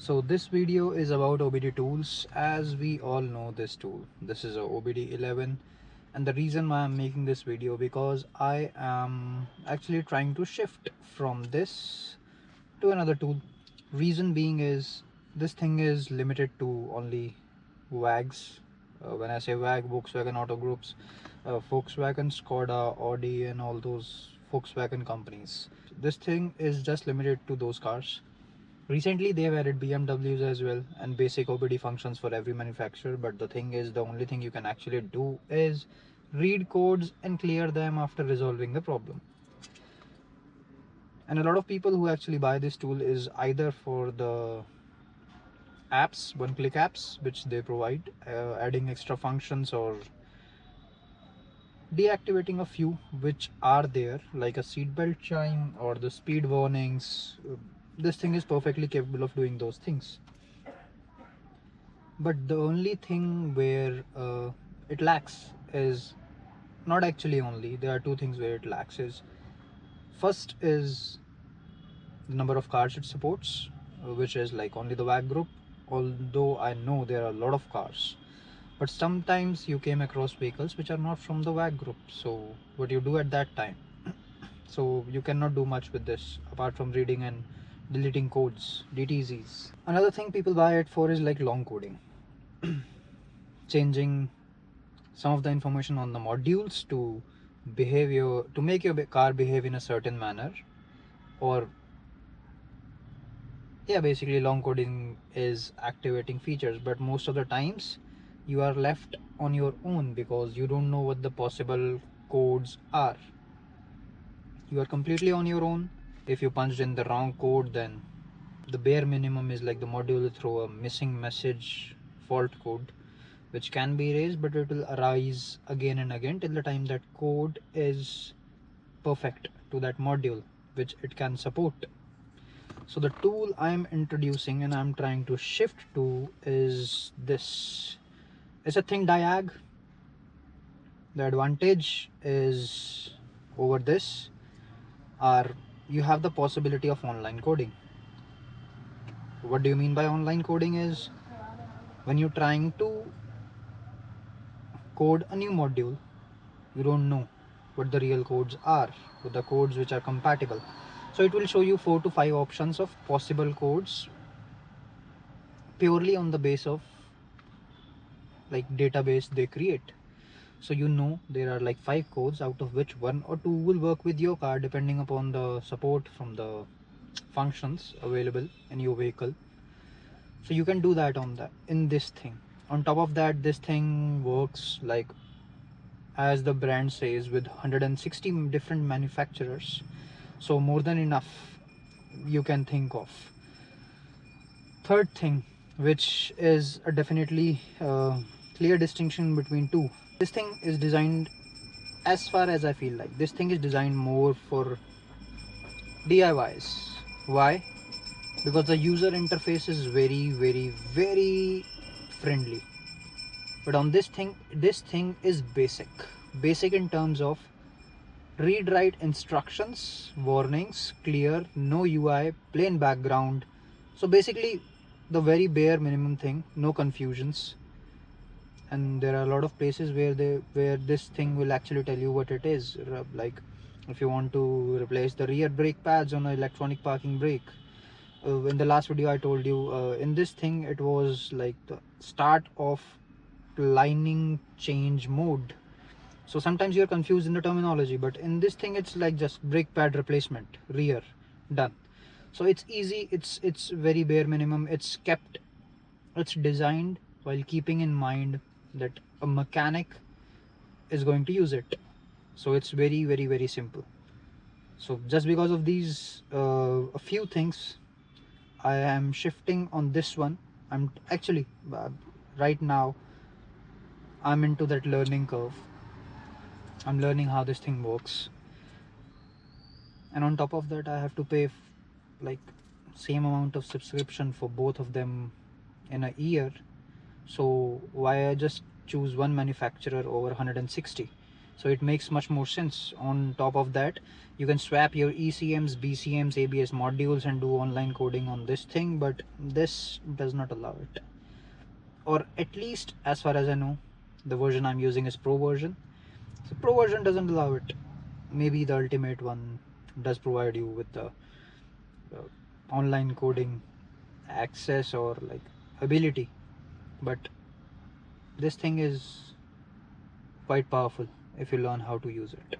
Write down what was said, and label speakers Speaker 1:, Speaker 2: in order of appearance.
Speaker 1: So this video is about OBD tools. As we all know this tool, this is a Obdeleven, and the reason why I'm making this video because I am actually trying to shift from this to another tool. Reason being is this thing is limited to only WAGs. When I say WAG, Volkswagen Auto Groups, Volkswagen, Skoda, Audi, and all those Volkswagen companies. This thing is just limited to those cars. Recently, they've added BMWs as well and basic OBD functions for every manufacturer. But the thing is, the only thing you can actually do is read codes and clear them after resolving the problem. And a lot of people who actually buy this tool is either for the apps, one-click apps, which they provide, adding extra functions or deactivating a few which are there, like a seatbelt chime or the speed warnings. This thing is perfectly capable of doing those things. But the only thing where it lacks is not actually only, there are two things where it lacks. Is first is the number of cars it supports, which is like only the WAG group, although I know there are a lot of cars, but sometimes you came across vehicles which are not from the WAG group. So what you do at that time, so you cannot do much with this apart from reading and deleting codes, DTZs. Another thing people buy it for is like long coding, changing some of the information on the modules to make your car behave in a certain manner, or yeah, basically long coding is activating features. But most of the times you are left on your own because you don't know what the possible codes are. You are completely on your own. If you punched in the wrong code, then the bare minimum is like the module will throw a missing message fault code, which can be erased, but it will arise again and again till the time that code is perfect to that module which it can support. So the tool I'm introducing and I'm trying to shift to is this. It's a Thinkdiag. The advantage is over this are you have the possibility of online coding. What do you mean by online coding? Is when you're trying to code a new module, you don't know what the real codes are, with the codes which are compatible. So it will show you 4 to 5 options of possible codes purely on the base of like database they create. So you know there are like 5 codes, out of which 1 or 2 will work with your car depending upon the support from the functions available in your vehicle. So you can do that on that in this thing. On top of that, this thing works like, as the brand says, with 160 different manufacturers, so more than enough you can think of. Third thing, which is a definitely clear distinction between two, this thing is designed, as far as I feel like, this thing is designed more for DIYs. Why? Because the user interface is very friendly. But on this thing is basic in terms of read write instructions, warnings, clear, no UI, plain background. So basically the very bare minimum thing, no confusions. And there are a lot of places where this thing will actually tell you what it is, like if you want to replace the rear brake pads on an electronic parking brake. In the last video I told you, in this thing it was like the start of lining change mode. So sometimes you're confused in the terminology, but in this thing it's like just brake pad replacement, rear, done. So it's easy, it's very bare minimum. It's designed while keeping in mind that a mechanic is going to use it. So it's very simple. So just because of these a few things, I am shifting on this one. I'm actually right now I'm into that learning curve. I'm learning how this thing works, and on top of that I have to pay like same amount of subscription for both of them in a year. So why I just choose one manufacturer over 160? So it makes much more sense. On top of that, you can swap your ECMs, BCMs, ABS modules and do online coding on this thing, but this does not allow it. Or at least as far as I know, the version I'm using is Pro version. So Pro version doesn't allow it. Maybe the Ultimate one does provide you with the online coding access or like ability, but this thing is quite powerful if you learn how to use it.